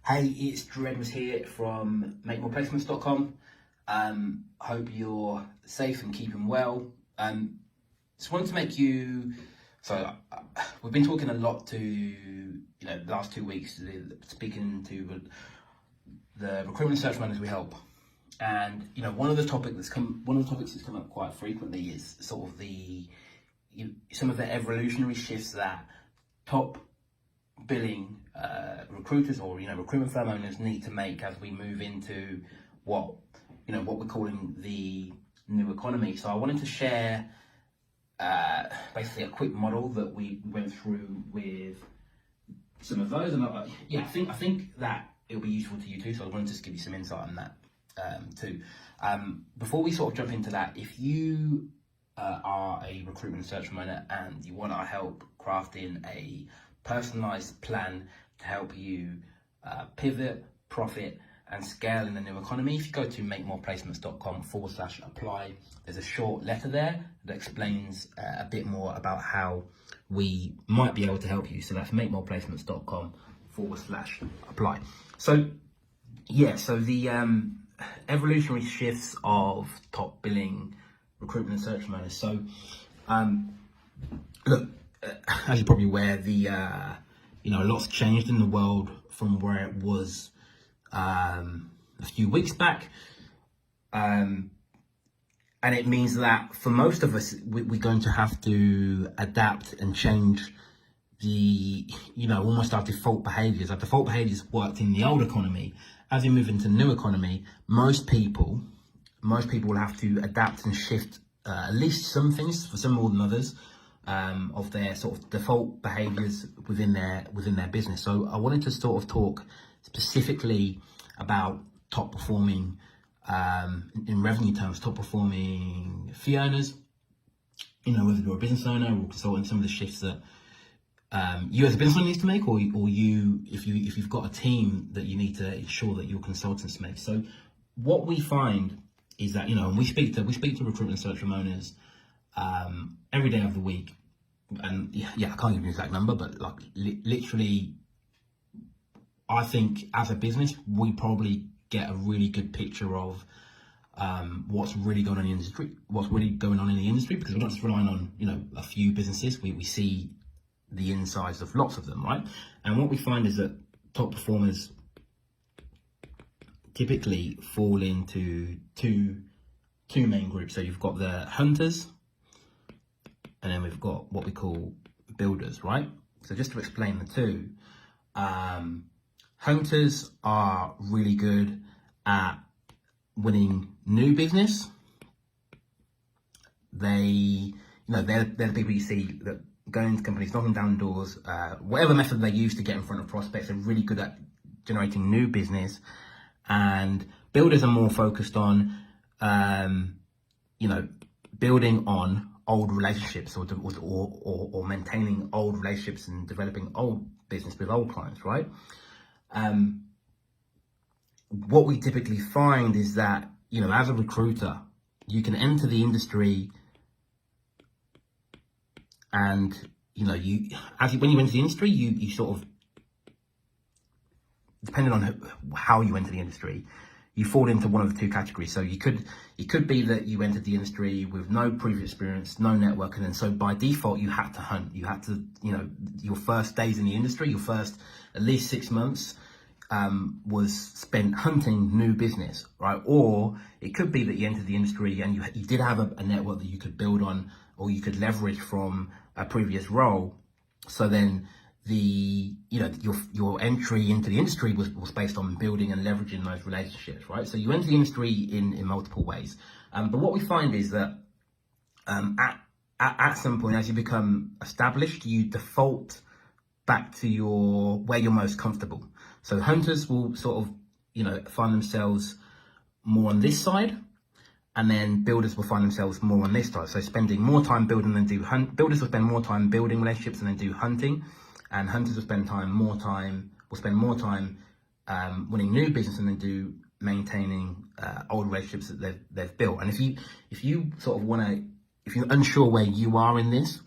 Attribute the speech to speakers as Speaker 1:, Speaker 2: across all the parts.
Speaker 1: Hey, it's Dread here from MakeMorePlacements.com. Hope you're safe and keeping well. Just wanted to make you. We've been talking a lot the last 2 weeks, speaking to the recruitment search managers we help, and one of the topics that's come up quite frequently is sort of some of the evolutionary shifts that top billing recruiters or recruitment firm owners need to make as we move into what we're calling the new economy. So I wanted to share basically a quick model that we went through with some of those, and I think that it'll be useful to you too. So I wanted to just give you some insight on that too. Before we sort of jump into that, if you are a recruitment search owner and you want our help crafting a personalized plan to help you pivot, profit, and scale in the new economy, if you go to makemoreplacements.com/apply, there's a short letter there that explains a bit more about how we might be able to help you. So that's makemoreplacements.com/apply. So the evolutionary shifts of top billing recruitment and search managers. So look, as you're probably aware, a lot's changed in the world from where it was a few weeks back, and it means that for most of us, we're going to have to adapt and change almost our default behaviors. Our default behaviors worked in the old economy. As we move into the new economy, most people will have to adapt and shift at least some things, for some more than others, of their sort of default behaviors within their business. So I wanted to sort of talk specifically about top performing, in revenue terms, top performing fee earners. Whether you're a business owner or consultant, some of the shifts that you as a business owner need to make, or if you've got a team that you need to ensure that your consultants make. So what we find is that and we speak to recruitment search owners every day of the week, and I can't give you an exact number, but like literally, I think as a business we probably get a really good picture of what's really going on in the industry, because we're not just relying on a few businesses. We see the insides of lots of them, right? And what we find is that top performers typically fall into two main groups. So you've got the hunters, and then we've got what we call builders, right? So just to explain the two, hunters are really good at winning new business. They're the people you see that go into companies, knocking down doors, whatever method they use to get in front of prospects. They're really good at generating new business. And builders are more focused on, building on old relationships or maintaining old relationships and developing old business with old clients, right? What we typically find is that, as a recruiter, you can enter the industry and, when you enter the industry, you sort of, depending on how you enter the industry, you fall into one of the two categories. So it could be that you entered the industry with no previous experience, no networking, and so by default you had to hunt. You had to, your first days in the industry, your first at least 6 months was spent hunting new business, right? Or it could be that you entered the industry and you did have a network that you could build on, or you could leverage from a previous role. So then your entry into the industry was based on building and leveraging those relationships, right? So you enter the industry in multiple ways. But what we find is that at some point, as you become established, you default back to where you're most comfortable. So hunters will sort of, find themselves more on this side, and then builders will find themselves more on this side. So spending more time building than do hunt. Builders will spend more time building relationships and then do hunting. And hunters will spend more time winning new business and then do maintaining old relationships that they've built. And if you sort of if you're unsure where you are in this,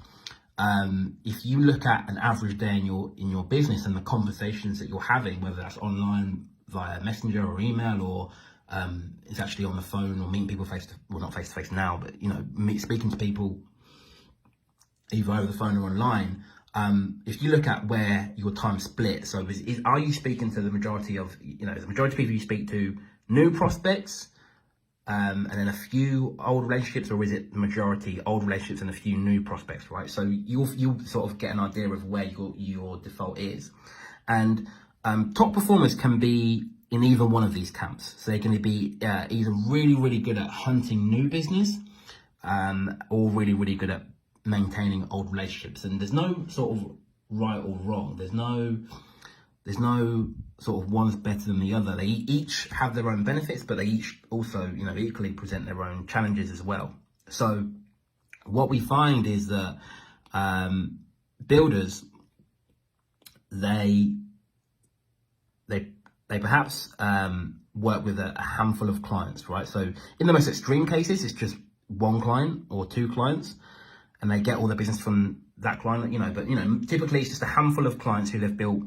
Speaker 1: if you look at an average day in your business and the conversations that you're having, whether that's online via messenger or email, or it's actually on the phone, or meeting people not face to face now, but speaking to people either over the phone or online. If you look at where your time split, so are you speaking to the majority of the majority of people you speak to new prospects, and then a few old relationships, or is it the majority old relationships and a few new prospects, right? So you'll sort of get an idea of where your default is. And top performers can be in either one of these camps. So they're going to be either really, really good at hunting new business, or really, really good at maintaining old relationships. And there's no sort of right or wrong. There's no sort of one's better than the other. They each have their own benefits, but they each also, equally present their own challenges as well. So what we find is that builders, they perhaps work with a handful of clients, right? So in the most extreme cases, it's just one client or two clients, and they get all their business from that client, but typically it's just a handful of clients who they've built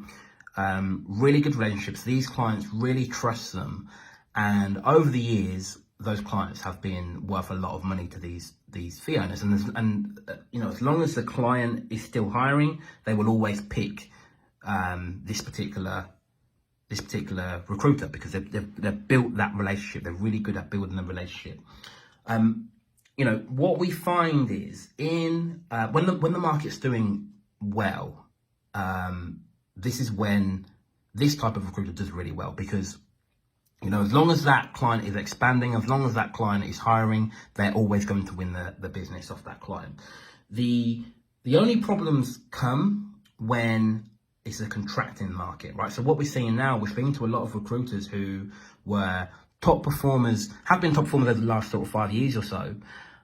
Speaker 1: really good relationships. These clients really trust them, and over the years, those clients have been worth a lot of money to these fee earners. And as long as the client is still hiring, they will always pick this particular recruiter, because they've built that relationship. They're really good at building the relationship. What we find is when the market's doing well, this is when this type of recruiter does really well, because as long as that client is expanding, as long as that client is hiring, they're always going to win the business off that client. The only problems come when it's a contracting market, right? So what we're seeing now, we're speaking to a lot of recruiters who were top performers, have been top performers over the last sort of 5 years or so.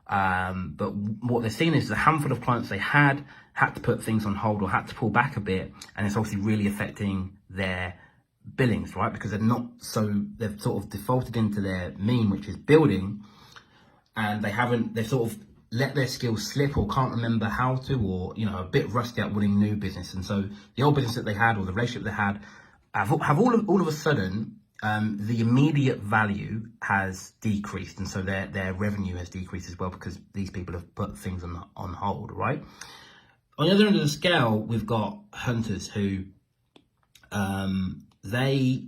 Speaker 1: But what they're seeing is the handful of clients they had to put things on hold or had to pull back a bit, and it's obviously really affecting their billings, right? Because they've sort of defaulted into their mean, which is building, and they've sort of let their skills slip, or can't remember how to, or a bit rusty at winning new business. And so the old business that they had, or the relationship they had, have all of a sudden the immediate value has decreased, and so their revenue has decreased as well, because these people have put things on hold, right? On the other end of the scale, we've got hunters who they,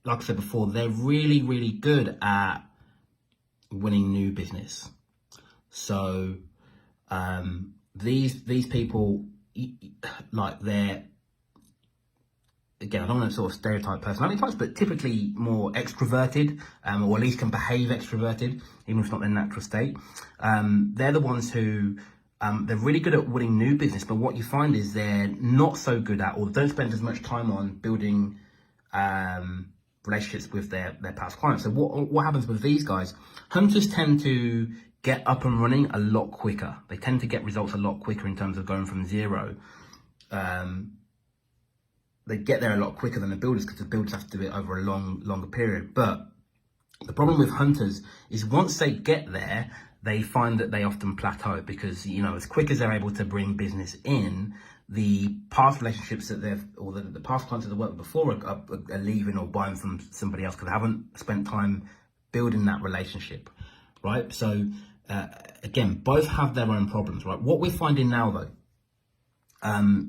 Speaker 1: like I said before, they're really, really good at winning new business. So these people, like, they're, again, I don't want to sort of stereotype personality types, but typically more extroverted, or at least can behave extroverted, even if it's not their natural state. They're the ones who, they're really good at winning new business, but what you find is they're not so good at, or don't spend as much time on building relationships with their past clients. So what happens with these guys? Hunters tend to get up and running a lot quicker. They tend to get results a lot quicker in terms of going from zero. They get there a lot quicker than the builders, because the builders have to do it over a longer period. But the problem with hunters is once they get there, they find that they often plateau, because as quick as they're able to bring business in, the past relationships that the past clients that they've worked with before are leaving or buying from somebody else, because they haven't spent time building that relationship, right? So again, both have their own problems, right? What we're finding now, though,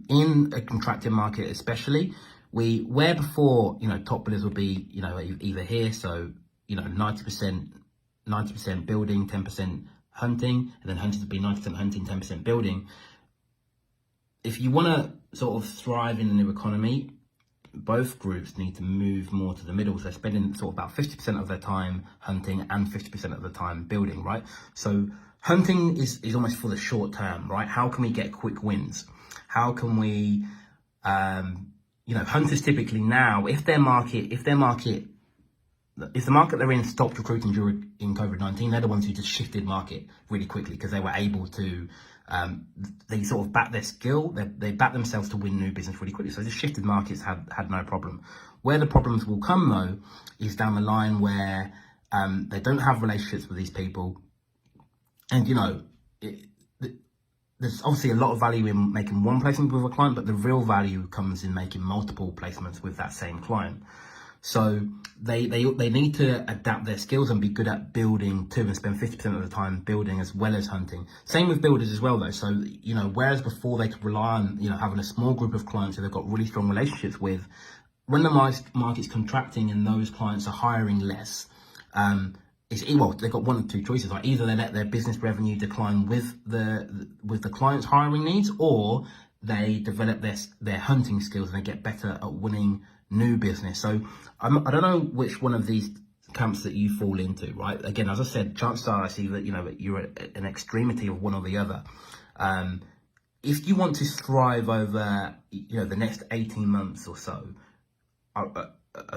Speaker 1: in a contracting market especially, where before top billers would be either here, so 90% building, 10% hunting, and then hunters would be 90% hunting, 10% building. If you want to sort of thrive in the new economy, both groups need to move more to the middle. So they're spending sort of about 50% of their time hunting and 50% of the time building, right? So hunting is almost for the short term, right? How can we get quick wins? How can we, hunters typically now, if the market they're in stopped recruiting during COVID-19, they're the ones who just shifted market really quickly, because they were able to, they sort of back their skill, they back themselves to win new business really quickly. So just shifted markets had no problem. Where the problems will come, though, is down the line where they don't have relationships with these people, and there's obviously a lot of value in making one placement with a client, but the real value comes in making multiple placements with that same client. So they need to adapt their skills and be good at building too, and spend 50% of the time building as well as hunting. Same with builders as well though. So, whereas before they could rely on, having a small group of clients who they've got really strong relationships with, when the market's contracting and those clients are hiring less, they've got one of two choices. Like either they let their business revenue decline with the client's hiring needs, or they develop their hunting skills and they get better at winning new business. So I don't know which one of these camps that you fall into, right? Again, as I said, chances are I see that you're at an extremity of one or the other. If you want to thrive over the next 18 months or so, I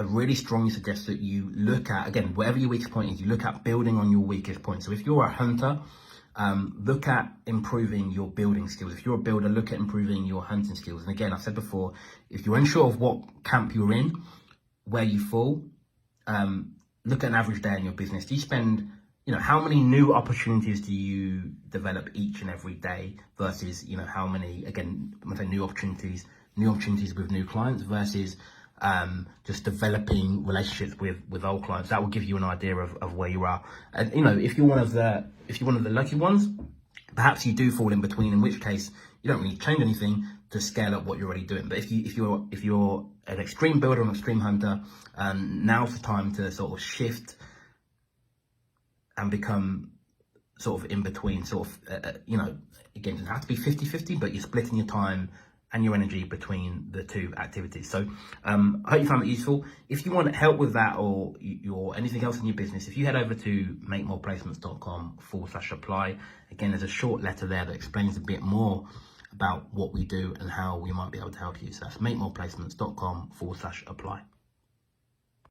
Speaker 1: really strongly suggest that you look at, again, whatever your weakest point is, you look at building on your weakest point. So if you're a hunter, look at improving your building skills. If you're a builder, look at improving your hunting skills. And again, I've said before, if you're unsure of what camp you're in, where you fall, look at an average day in your business. Do you spend, how many new opportunities do you develop each and every day versus, how many, again, when I say new opportunities with new clients versus just developing relationships with old clients. That will give you an idea of where you are. And if you're one of the lucky ones, perhaps you do fall in between, in which case you don't really change anything to scale up what you're already doing. But if you're an extreme builder or an extreme hunter, now's the time to sort of shift and become sort of in between, again, it doesn't have to be 50-50, but you're splitting your time and your energy between the two activities. So I hope you found that useful. If you want help with that or anything else in your business, if you head over to makemoreplacements.com/apply, again, there's a short letter there that explains a bit more about what we do and how we might be able to help you. So that's makemoreplacements.com/apply.